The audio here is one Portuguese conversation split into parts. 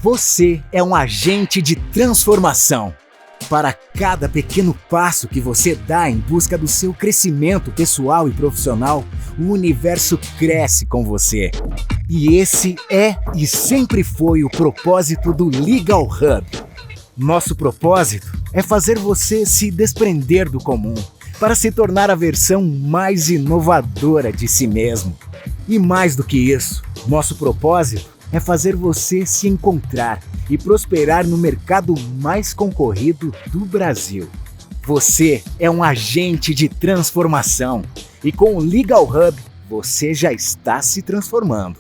Você é um agente de transformação. Para cada pequeno passo que você dá em busca do seu crescimento pessoal e profissional, o universo cresce com você. E esse é e sempre foi o propósito do Legal Hub. Nosso propósito é fazer você se desprender do comum para se tornar a versão mais inovadora de si mesmo. E mais do que isso, nosso propósito é fazer você se encontrar e prosperar no mercado mais concorrido do Brasil. Você é um agente de transformação e com o Legal Hub você já está se transformando.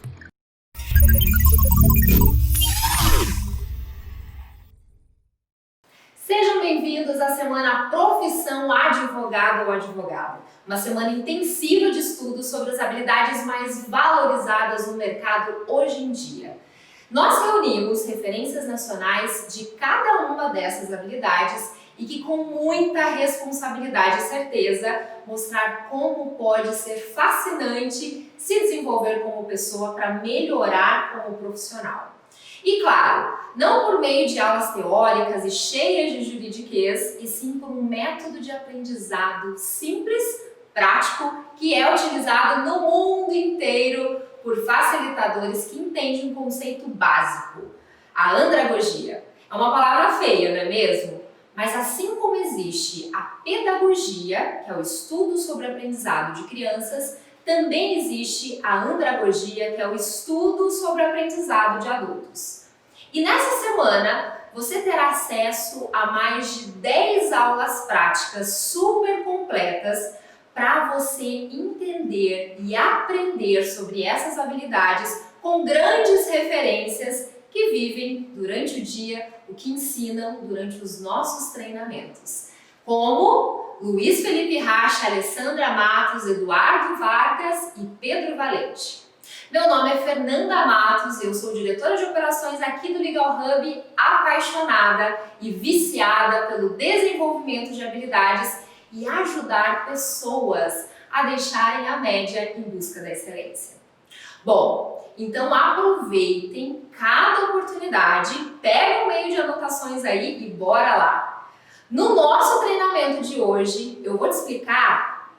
Sejam bem-vindos à semana Profissão Advogado ou Advogada, uma semana intensiva de estudos sobre as habilidades mais valorizadas no mercado hoje em dia. Nós reunimos referências nacionais de cada uma dessas habilidades e que com muita responsabilidade e certeza mostrar como pode ser fascinante se desenvolver como pessoa para melhorar como profissional. E claro, não por meio de aulas teóricas e cheias de juridiquês, e sim por um método de aprendizado simples, prático, que é utilizado no mundo inteiro por facilitadores que entendem um conceito básico, a andragogia. É uma palavra feia, não é mesmo? Mas assim como existe a pedagogia, que é o estudo sobre aprendizado de crianças, também existe a andragogia, que é o estudo sobre aprendizado de adultos. E nessa semana, você terá acesso a mais de 10 aulas práticas super completas para você entender e aprender sobre essas habilidades com grandes referências que vivem durante o dia o que ensinam durante os nossos treinamentos. Como Luiz Felipe Racha, Alessandra Matos, Eduardo Vargas e Pedro Valente. Meu nome é Fernanda Matos, eu sou diretora de operações aqui do Legal Hub, apaixonada e viciada pelo desenvolvimento de habilidades e ajudar pessoas a deixarem a média em busca da excelência. Bom, então aproveitem cada oportunidade, pega um meio de anotações aí e bora lá! No nosso treinamento de hoje, eu vou te explicar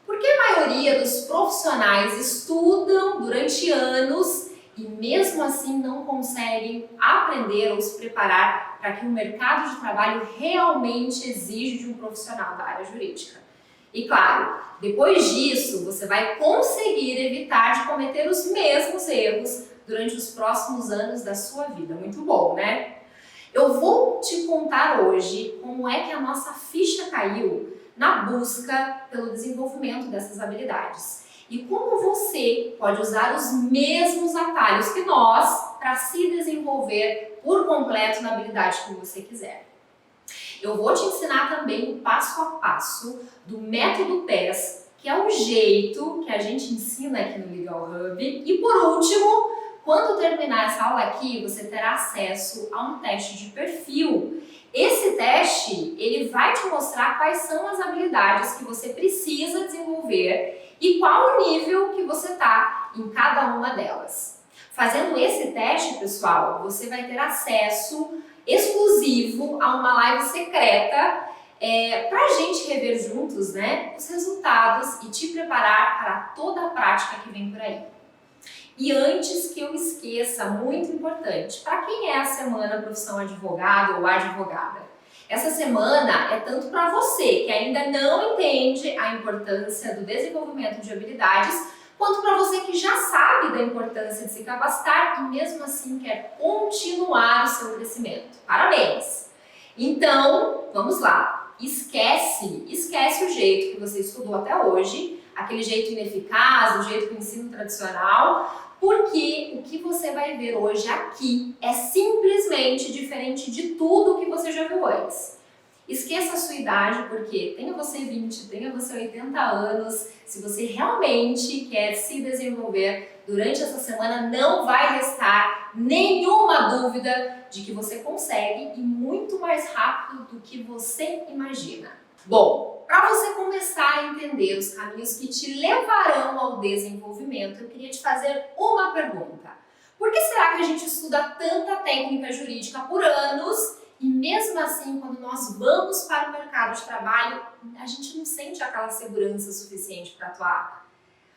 por que a maioria dos profissionais estudam durante anos e mesmo assim não conseguem aprender ou se preparar para que o mercado de trabalho realmente exige de um profissional da área jurídica. E claro, depois disso, você vai conseguir evitar de cometer os mesmos erros durante os próximos anos da sua vida. Muito bom, né? Eu vou te contar hoje como é que a nossa ficha caiu na busca pelo desenvolvimento dessas habilidades e como você pode usar os mesmos atalhos que nós para se desenvolver por completo na habilidade que você quiser. Eu vou te ensinar também o passo a passo do método PES, que é o jeito que a gente ensina aqui no Legal Hub. E por último, quando terminar essa aula aqui, você terá acesso a um teste de perfil. Esse teste, ele vai te mostrar quais são as habilidades que você precisa desenvolver e qual o nível que você está em cada uma delas. Fazendo esse teste, pessoal, você vai ter acesso exclusivo a uma live secreta para a gente rever juntos, né, os resultados e te preparar para toda a prática que vem por aí. E antes que eu esqueça, muito importante, para quem é a semana Profissão Advogado ou Advogada? Essa semana é tanto para você que ainda não entende a importância do desenvolvimento de habilidades, quanto para você que já sabe da importância de se capacitar e mesmo assim quer continuar o seu crescimento. Parabéns! Então, vamos lá. Esquece o jeito que você estudou até hoje, aquele jeito ineficaz, o jeito do ensino tradicional, porque o que você vai ver hoje aqui é simplesmente diferente de tudo que você já viu antes. Esqueça a sua idade, porque tenha você 20, tenha você 80 anos, se você realmente quer se desenvolver durante essa semana, não vai restar nenhuma dúvida de que você consegue e muito mais rápido do que você imagina. Bom, para você começar a entender os caminhos que te levarão ao desenvolvimento, eu queria te fazer uma pergunta. Por que será que a gente estuda tanta técnica jurídica por anos e mesmo assim, quando nós vamos para o mercado de trabalho, a gente não sente aquela segurança suficiente para atuar?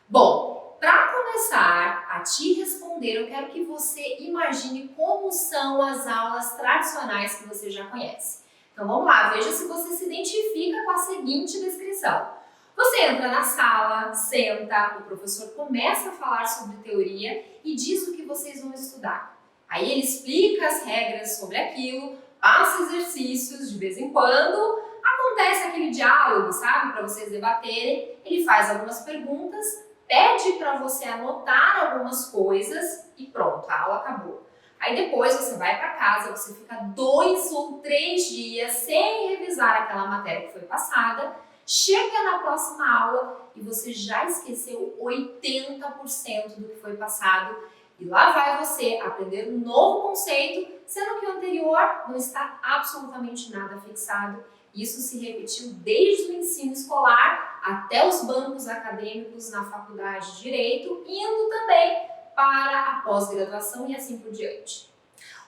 Bom, para começar a te responder, eu quero que você imagine como são as aulas tradicionais que você já conhece. Então vamos lá, veja se você se identifica com a seguinte descrição. Você entra na sala, senta, o professor começa a falar sobre teoria e diz o que vocês vão estudar. Aí ele explica as regras sobre aquilo, passa exercícios de vez em quando, acontece aquele diálogo, sabe, para vocês debaterem, ele faz algumas perguntas, pede para você anotar algumas coisas e pronto, a aula acabou. Aí depois você vai para casa, você fica 2 ou 3 dias sem revisar aquela matéria que foi passada, chega na próxima aula e você já esqueceu 80% do que foi passado e lá vai você aprender um novo conceito, sendo que o anterior não está absolutamente nada fixado. Isso se repetiu desde o ensino escolar até os bancos acadêmicos na faculdade de Direito, indo também para a pós-graduação e assim por diante.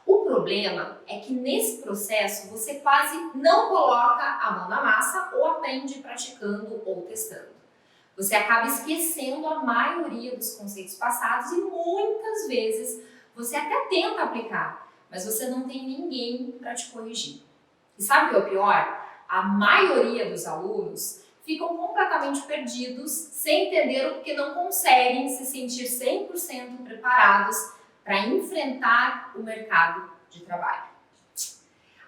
O problema é que nesse processo você quase não coloca a mão na massa ou aprende praticando ou testando. Você acaba esquecendo a maioria dos conceitos passados e muitas vezes você até tenta aplicar, mas você não tem ninguém para te corrigir. E sabe o que é o pior? A maioria dos alunos ficam completamente perdidos, sem entender o porque não conseguem se sentir 100% preparados para enfrentar o mercado de trabalho.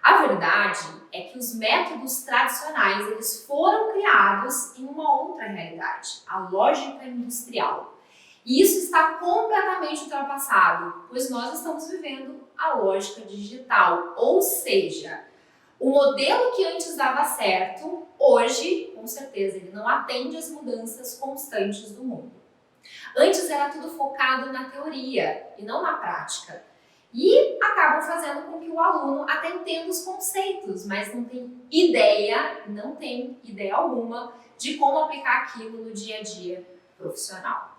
A verdade é que os métodos tradicionais eles foram criados em uma outra realidade, a lógica industrial. E isso está completamente ultrapassado, pois nós estamos vivendo a lógica digital, ou seja, o modelo que antes dava certo, hoje, com certeza, ele não atende às mudanças constantes do mundo. Antes era tudo focado na teoria e não na prática. E acabam fazendo com que o aluno até entenda os conceitos, mas não tem ideia alguma de como aplicar aquilo no dia a dia profissional.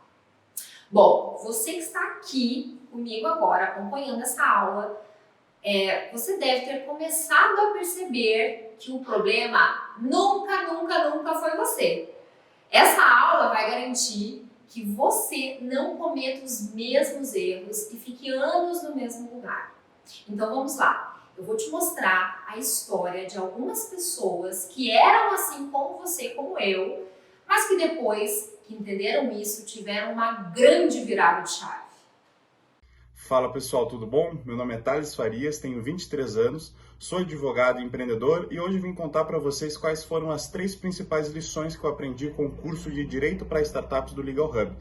Bom, você que está aqui comigo agora, acompanhando essa aula, você deve ter começado a perceber que o problema nunca foi você. Essa aula vai garantir que você não cometa os mesmos erros e fique anos no mesmo lugar. Então vamos lá, eu vou te mostrar a história de algumas pessoas que eram assim como você, como eu, mas que depois que entenderam isso, tiveram uma grande virada de chave. Fala pessoal, tudo bom? Meu nome é Thales Farias, tenho 23 anos, sou advogado e empreendedor e hoje vim contar para vocês quais foram as 3 principais lições que eu aprendi com o curso de Direito para Startups do Legal Hub.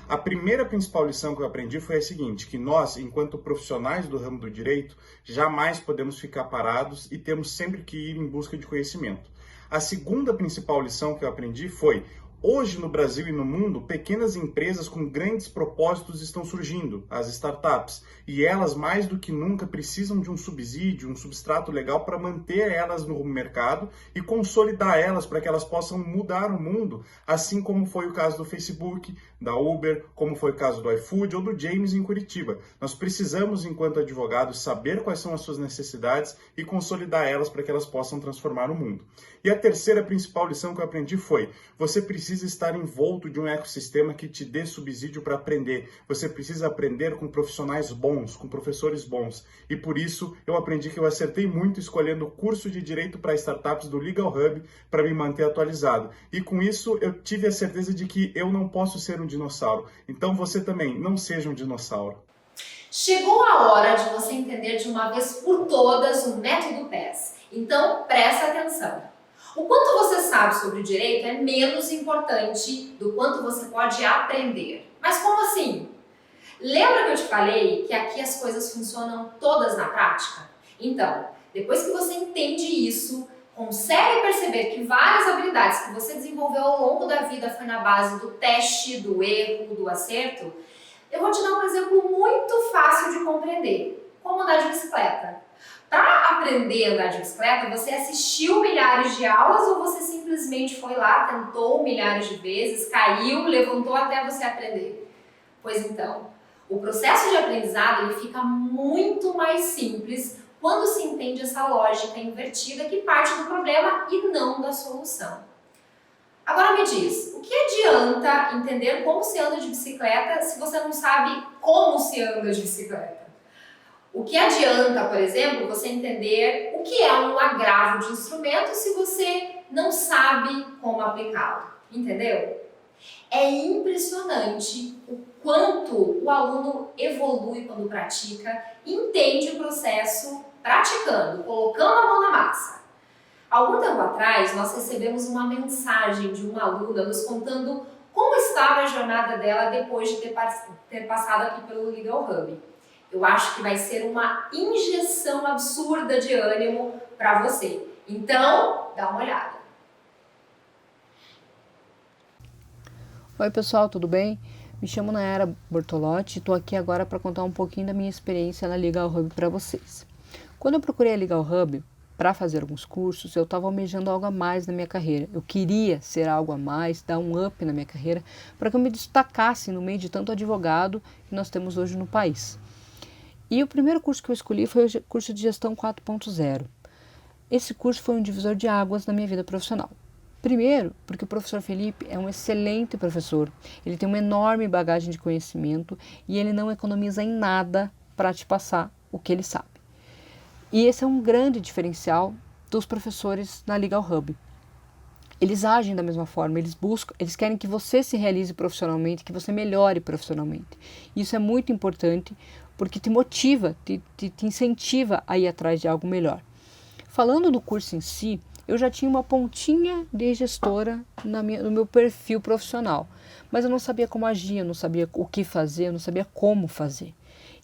A primeira principal lição que eu aprendi foi a seguinte, que nós, enquanto profissionais do ramo do direito, jamais podemos ficar parados e temos sempre que ir em busca de conhecimento. A segunda principal lição que eu aprendi foi: hoje, no Brasil e no mundo, pequenas empresas com grandes propósitos estão surgindo, as startups, e elas mais do que nunca precisam de um subsídio, um substrato legal para manter elas no mercado e consolidar elas para que elas possam mudar o mundo, assim como foi o caso do Facebook, da Uber, como foi o caso do iFood ou do James em Curitiba. Nós precisamos, enquanto advogados, saber quais são as suas necessidades e consolidar elas para que elas possam transformar o mundo. E a terceira principal lição que eu aprendi foi: você precisa estar envolto de um ecossistema que te dê subsídio para aprender. Você precisa aprender com profissionais bons, com professores bons. E por isso eu aprendi que eu acertei muito escolhendo o curso de Direito para Startups do Legal Hub para me manter atualizado. E com isso eu tive a certeza de que eu não posso ser um dinossauro. Então você também não seja um dinossauro. Chegou a hora de você entender de uma vez por todas o método PES. Então presta atenção. O quanto você sabe sobre direito é menos importante do quanto você pode aprender. Mas como assim? Lembra que eu te falei que aqui as coisas funcionam todas na prática? Então, depois que você entende isso, consegue perceber que várias habilidades que você desenvolveu ao longo da vida foi na base do teste, do erro, do acerto, eu vou te dar um exemplo muito fácil de compreender, como andar de bicicleta. Para aprender a andar de bicicleta, você assistiu milhares de aulas ou você simplesmente foi lá, tentou milhares de vezes, caiu, levantou até você aprender? Pois então, O processo de aprendizado ele fica muito mais simples quando se entende essa lógica invertida que parte do problema e não da solução. Agora me diz, o que adianta entender como se anda de bicicleta se você não sabe como se anda de bicicleta? O que adianta, por exemplo, você entender o que é um agravo de instrumento se você não sabe como aplicá-lo? Entendeu? É impressionante o quanto o aluno evolui quando pratica e entende o processo praticando, colocando a mão na massa. Algum tempo atrás, nós recebemos uma mensagem de uma aluna nos contando como estava a jornada dela depois de ter passado aqui pelo Legal Hub. Eu acho que vai ser uma injeção absurda de ânimo para você. Então, dá uma olhada. Oi pessoal, tudo bem? Me chamo Nayara Bortolotti e estou aqui agora para contar um pouquinho da minha experiência na Legal Hub para vocês. Quando eu procurei a Legal Hub para fazer alguns cursos, eu estava almejando algo a mais na minha carreira. Eu queria ser algo a mais, dar um up na minha carreira, para que eu me destacasse no meio de tanto advogado que nós temos hoje no país. E o primeiro curso que eu escolhi foi o curso de Gestão 4.0. Esse curso foi um divisor de águas na minha vida profissional. Primeiro, porque o professor Felipe é um excelente professor, ele tem uma enorme bagagem de conhecimento e ele não economiza em nada para te passar o que ele sabe. E esse é um grande diferencial dos professores na Legal Hub. Eles agem da mesma forma, eles querem que você se realize profissionalmente, que você melhore profissionalmente. Isso é muito importante porque te motiva, te incentiva a ir atrás de algo melhor. Falando do curso em si, eu já tinha uma pontinha de gestora no meu perfil profissional, mas eu não sabia como agir, eu não sabia o que fazer, eu não sabia como fazer.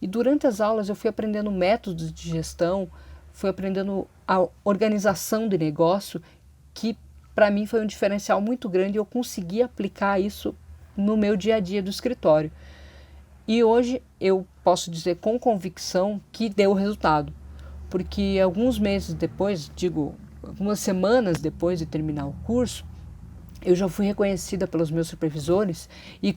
E durante as aulas eu fui aprendendo métodos de gestão, fui aprendendo a organização de negócio, que para mim foi um diferencial muito grande e eu consegui aplicar isso no meu dia a dia do escritório. E hoje eu posso dizer com convicção que deu resultado, porque alguns meses depois, algumas semanas depois de terminar o curso, eu já fui reconhecida pelos meus supervisores e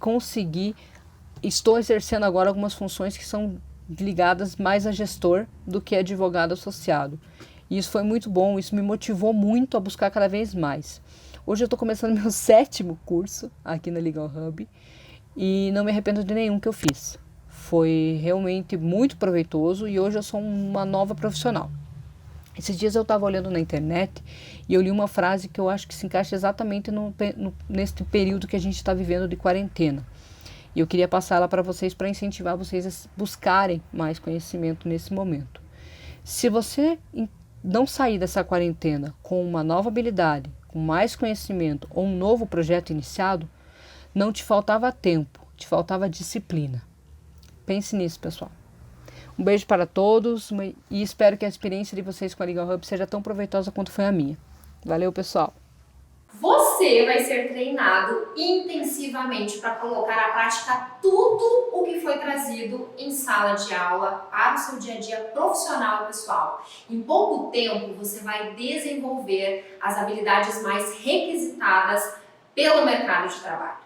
estou exercendo agora algumas funções que são ligadas mais a gestor do que a advogado associado. E isso foi muito bom, isso me motivou muito a buscar cada vez mais. Hoje eu estou começando meu 7º curso aqui na Legal Hub e não me arrependo de nenhum que eu fiz. Foi realmente muito proveitoso e hoje eu sou uma nova profissional. Esses dias eu estava olhando na internet e eu li uma frase que eu acho que se encaixa exatamente neste período que a gente está vivendo de quarentena. E eu queria passar ela para vocês para incentivar vocês a buscarem mais conhecimento nesse momento. Se você não sair dessa quarentena com uma nova habilidade, com mais conhecimento ou um novo projeto iniciado, não te faltava tempo, te faltava disciplina. Pense nisso, pessoal. Um beijo para todos e espero que a experiência de vocês com a Legal Hub seja tão proveitosa quanto foi a minha. Valeu, pessoal! Você vai ser treinado intensivamente para colocar à prática tudo o que foi trazido em sala de aula para o seu dia a dia profissional e pessoal. Em pouco tempo, você vai desenvolver as habilidades mais requisitadas pelo mercado de trabalho.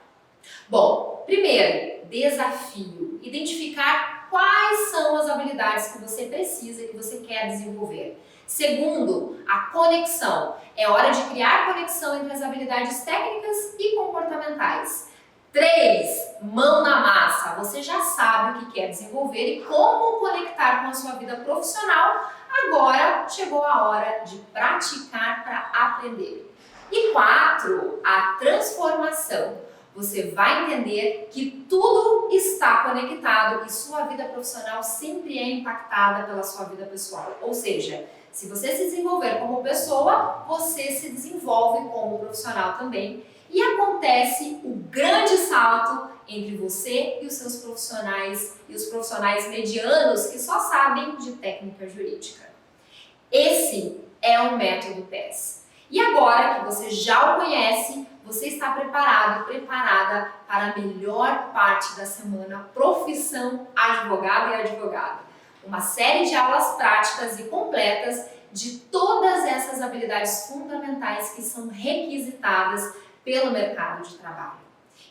Bom, primeiro, desafio. Identificar quais são as habilidades que você precisa e que você quer desenvolver. Segundo, a conexão. É hora de criar conexão entre as habilidades técnicas e comportamentais. 3. Mão na massa. Você já sabe o que quer desenvolver e como conectar com a sua vida profissional. Agora chegou a hora de praticar para aprender. E 4. A transformação. Você vai entender que tudo está conectado e sua vida profissional sempre é impactada pela sua vida pessoal. Ou seja, se você se desenvolver como pessoa, você se desenvolve como profissional também. E acontece o grande salto entre você e os seus profissionais e os profissionais medianos que só sabem de técnica jurídica. Esse é o método PES. E agora que você já o conhece, você está preparado, preparada para a melhor parte da semana Profissão Advogado e Advogada. Uma série de aulas práticas e completas de todas essas habilidades fundamentais que são requisitadas pelo mercado de trabalho.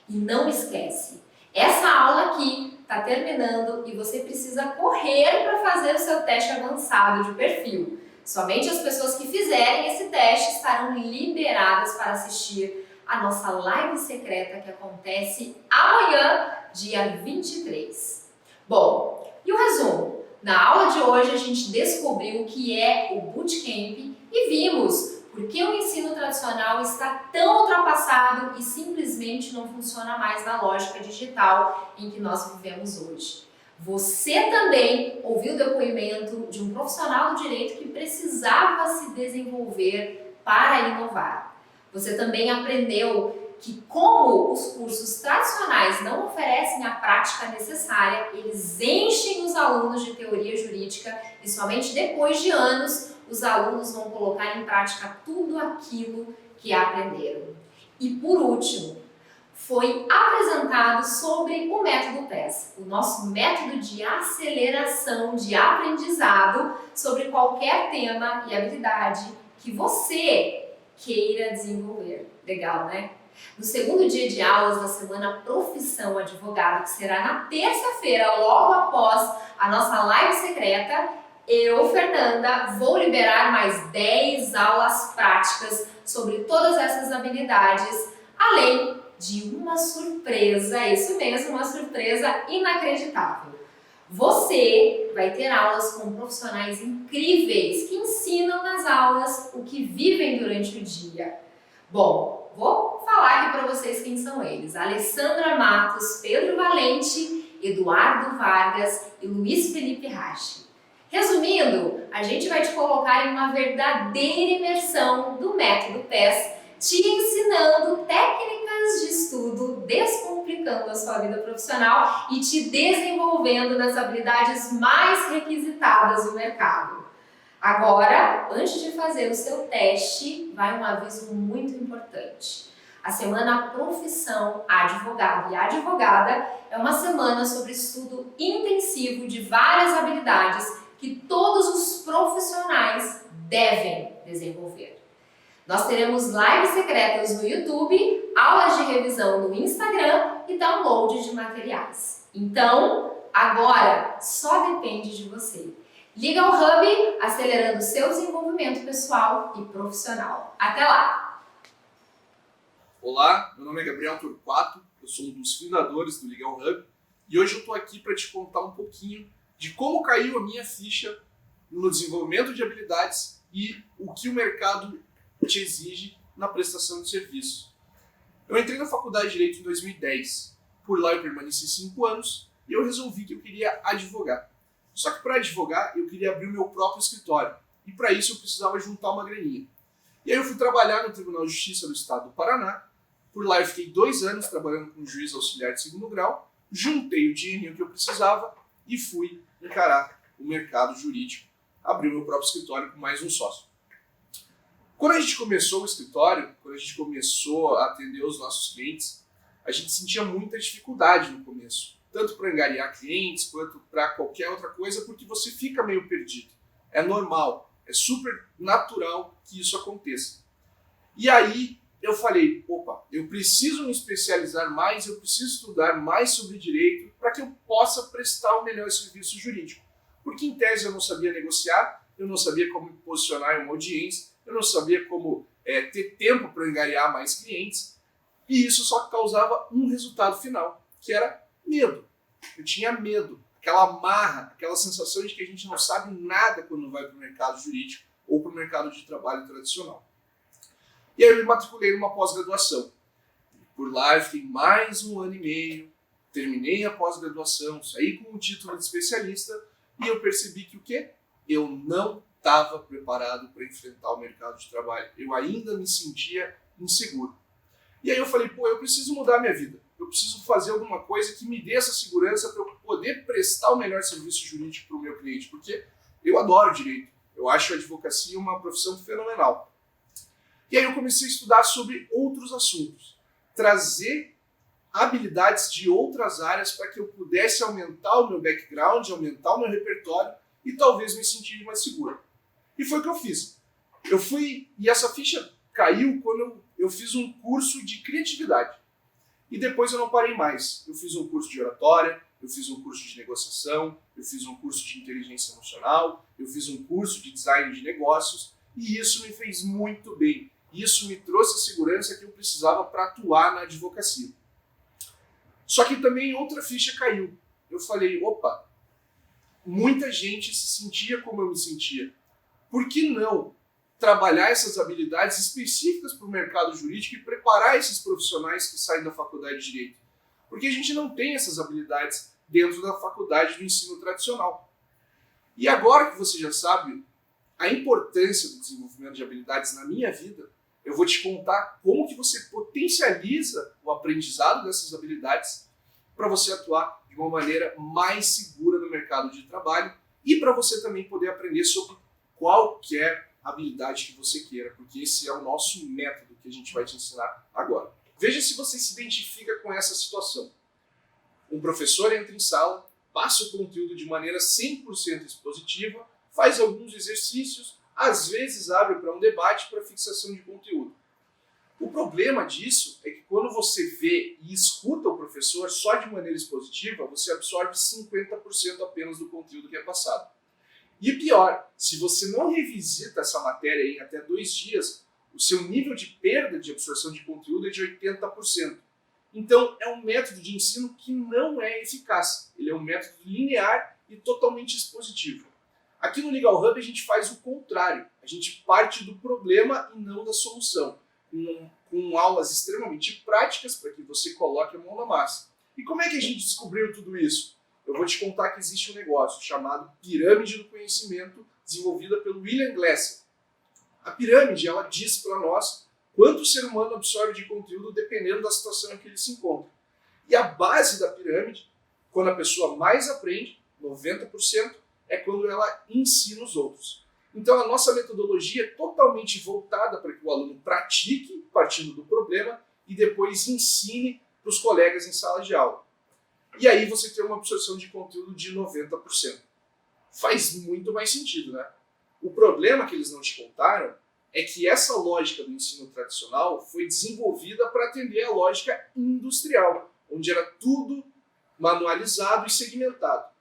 E não esquece, essa aula aqui está terminando e você precisa correr para fazer o seu teste avançado de perfil. Somente as pessoas que fizerem esse teste estarão liberadas para assistir a nossa live secreta que acontece amanhã, dia 23. Bom, e o resumo? Na aula de hoje a gente descobriu o que é o Bootcamp e vimos por que o ensino tradicional está tão ultrapassado e simplesmente não funciona mais na lógica digital em que nós vivemos hoje. Você também ouviu o depoimento de um profissional do direito que precisava se desenvolver para inovar. Você também aprendeu que, como os cursos tradicionais não oferecem a prática necessária, eles enchem os alunos de teoria jurídica e somente depois de anos os alunos vão colocar em prática tudo aquilo que aprenderam. E por último, foi apresentado sobre o método PES, o nosso método de aceleração de aprendizado sobre qualquer tema e habilidade que você queira desenvolver. Legal, né? No segundo dia de aulas da semana Profissão Advogado, que será na terça-feira, logo após a nossa live secreta, eu, Fernanda, vou liberar mais 10 aulas práticas sobre todas essas habilidades, além de uma surpresa, isso mesmo, uma surpresa inacreditável. Você vai ter aulas com profissionais incríveis que ensinam nas aulas o que vivem durante o dia. Bom, vou falar aqui para vocês quem são eles. Alessandra Matos, Pedro Valente, Eduardo Vargas e Luiz Felipe Rache. Resumindo, a gente vai te colocar em uma verdadeira imersão do método PES, te ensinando técnicas de estudo, descomplicando a sua vida profissional e te desenvolvendo nas habilidades mais requisitadas no mercado. Agora, antes de fazer o seu teste, vai um aviso muito importante. A semana Profissão Advogado e Advogada é uma semana sobre estudo intensivo de várias habilidades que todos os profissionais devem desenvolver. Nós teremos lives secretas no YouTube, aulas de revisão no Instagram e download de materiais. Então, agora só depende de você. Liga ao Hub, acelerando seu desenvolvimento pessoal e profissional. Até lá! Olá, meu nome é Gabriel Torquato, eu sou um dos fundadores do Liga ao Hub e hoje eu estou aqui para te contar um pouquinho de como caiu a minha ficha no desenvolvimento de habilidades e o que o mercado te exige na prestação de serviço. Eu entrei na faculdade de Direito em 2010. Por lá eu permaneci 5 anos e eu resolvi que eu queria advogar. Só que para advogar eu queria abrir o meu próprio escritório e para isso eu precisava juntar uma graninha. E aí eu fui trabalhar no Tribunal de Justiça do Estado do Paraná. Por lá eu fiquei 2 anos trabalhando como juiz auxiliar de 2º grau, juntei o dinheirinho que eu precisava e fui encarar o mercado jurídico, abrir o meu próprio escritório com mais um sócio. Quando a gente começou o escritório, quando a gente começou a atender os nossos clientes, a gente sentia muita dificuldade no começo, tanto para angariar clientes quanto para qualquer outra coisa, porque você fica meio perdido. É normal, é super natural que isso aconteça. E aí eu falei, opa, eu preciso me especializar mais, eu preciso estudar mais sobre direito para que eu possa prestar o melhor serviço jurídico. Porque em tese eu não sabia negociar, eu não sabia como me posicionar em uma audiência, eu não sabia como ter tempo para angariar mais clientes, e isso só causava um resultado final, que era medo. Eu tinha medo, aquela amarra, aquela sensação de que a gente não sabe nada quando vai para o mercado jurídico ou para o mercado de trabalho tradicional. E aí eu me matriculei numa pós-graduação. Por lá eu fiquei mais 1 ano e meio, terminei a pós-graduação, saí com o título de especialista e eu percebi que o quê? Eu não estava preparado para enfrentar o mercado de trabalho. Eu ainda me sentia inseguro. E aí eu falei, eu preciso mudar a minha vida. Eu preciso fazer alguma coisa que me dê essa segurança para eu poder prestar o melhor serviço jurídico para o meu cliente, porque eu adoro direito. Eu acho a advocacia uma profissão fenomenal. E aí eu comecei a estudar sobre outros assuntos, trazer habilidades de outras áreas para que eu pudesse aumentar o meu background, aumentar o meu repertório e talvez me sentir mais seguro. E foi o que eu fiz. E essa ficha caiu quando eu fiz um curso de criatividade. E depois eu não parei mais. Eu fiz um curso de oratória, eu fiz um curso de negociação, eu fiz um curso de inteligência emocional, eu fiz um curso de design de negócios e isso me fez muito bem. Isso me trouxe a segurança que eu precisava para atuar na advocacia. Só que também outra ficha caiu. Eu falei, opa, muita gente se sentia como eu me sentia. Por que não trabalhar essas habilidades específicas para o mercado jurídico e preparar esses profissionais que saem da faculdade de Direito? Porque a gente não tem essas habilidades dentro da faculdade do ensino tradicional. E agora que você já sabe a importância do desenvolvimento de habilidades na minha vida, eu vou te contar como que você potencializa o aprendizado dessas habilidades para você atuar de uma maneira mais segura no mercado de trabalho e para você também poder aprender sobre qualquer habilidade que você queira, porque esse é o nosso método que a gente vai te ensinar agora. Veja se você se identifica com essa situação. Um professor entra em sala, passa o conteúdo de maneira 100% expositiva, faz alguns exercícios, às vezes abre para um debate para fixação de conteúdo. O problema disso é que quando você vê e escuta o professor só de maneira expositiva, você absorve 50% apenas do conteúdo que é passado. E pior, se você não revisita essa matéria em até 2 dias, o seu nível de perda de absorção de conteúdo é de 80%. Então, é um método de ensino que não é eficaz. Ele é um método linear e totalmente expositivo. Aqui no Legal Hub a gente faz o contrário. A gente parte do problema e não da solução. Com aulas extremamente práticas para que você coloque a mão na massa. E como é que a gente descobriu tudo isso? Eu vou te contar que existe um negócio chamado Pirâmide do Conhecimento, desenvolvida pelo William Glasser. A pirâmide, ela diz para nós quanto o ser humano absorve de conteúdo dependendo da situação em que ele se encontra. E a base da pirâmide, quando a pessoa mais aprende, 90%, é quando ela ensina os outros. Então a nossa metodologia é totalmente voltada para que o aluno pratique, partindo do problema, e depois ensine para os colegas em sala de aula. E aí você tem uma absorção de conteúdo de 90%. Faz muito mais sentido, né? O problema que eles não te contaram é que essa lógica do ensino tradicional foi desenvolvida para atender a lógica industrial, onde era tudo manualizado e segmentado.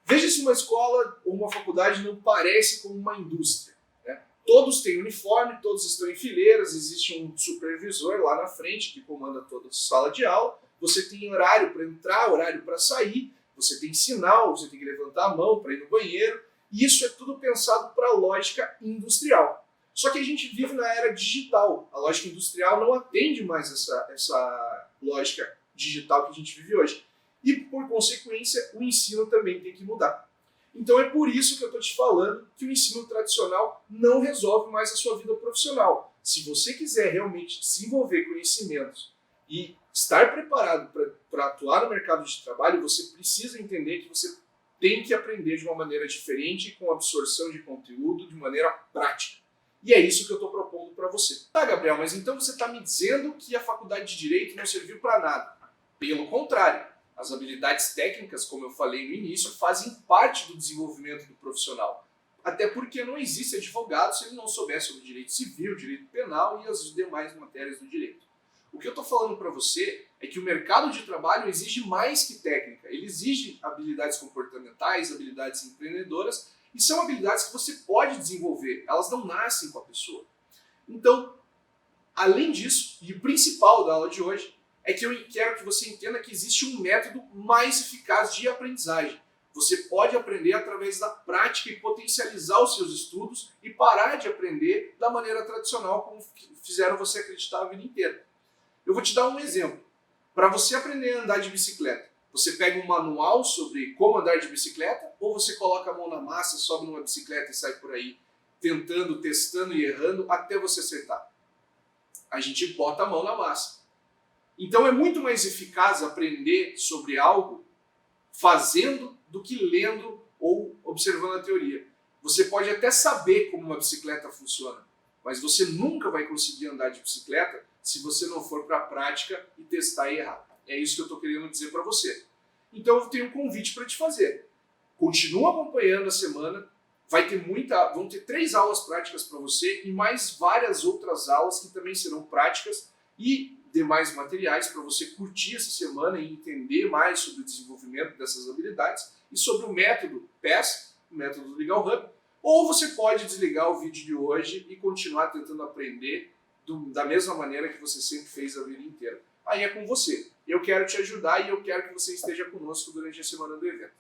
Veja se uma escola ou uma faculdade não parece como uma indústria, né? Todos têm uniforme, todos estão em fileiras, existe um supervisor lá na frente que comanda toda a sala de aula, você tem horário para entrar, horário para sair, você tem sinal, você tem que levantar a mão para ir no banheiro, e isso é tudo pensado para a lógica industrial. Só que a gente vive na era digital, a lógica industrial não atende mais essa lógica digital que a gente vive hoje. E, por consequência, o ensino também tem que mudar. Então é por isso que eu estou te falando que o ensino tradicional não resolve mais a sua vida profissional. Se você quiser realmente desenvolver conhecimentos e estar preparado para atuar no mercado de trabalho, você precisa entender que você tem que aprender de uma maneira diferente, com absorção de conteúdo, de maneira prática. E é isso que eu estou propondo para você. Tá, Gabriel, mas então você está me dizendo que a faculdade de Direito não serviu para nada. Pelo contrário. As habilidades técnicas, como eu falei no início, fazem parte do desenvolvimento do profissional. Até porque não existe advogado se ele não souber sobre direito civil, direito penal e as demais matérias do direito. O que eu estou falando para você é que o mercado de trabalho exige mais que técnica. Ele exige habilidades comportamentais, habilidades empreendedoras, e são habilidades que você pode desenvolver. Elas não nascem com a pessoa. Então, além disso, e o principal da aula de hoje, é que eu quero que você entenda que existe um método mais eficaz de aprendizagem. Você pode aprender através da prática e potencializar os seus estudos e parar de aprender da maneira tradicional como fizeram você acreditar a vida inteira. Eu vou te dar um exemplo. Para você aprender a andar de bicicleta, você pega um manual sobre como andar de bicicleta ou você coloca a mão na massa, sobe numa bicicleta e sai por aí tentando, testando e errando até você acertar? A gente bota a mão na massa. Então é muito mais eficaz aprender sobre algo fazendo do que lendo ou observando a teoria. Você pode até saber como uma bicicleta funciona, mas você nunca vai conseguir andar de bicicleta se você não for para a prática e testar e errar. É isso que eu estou querendo dizer para você. Então eu tenho um convite para te fazer. Continua acompanhando a semana, vão ter 3 aulas práticas para você e mais várias outras aulas que também serão práticas e demais materiais para você curtir essa semana e entender mais sobre o desenvolvimento dessas habilidades e sobre o método PES, o método do Legal Hub. Ou você pode desligar o vídeo de hoje e continuar tentando aprender da mesma maneira que você sempre fez a vida inteira. Aí é com você. Eu quero te ajudar e eu quero que você esteja conosco durante a semana do evento.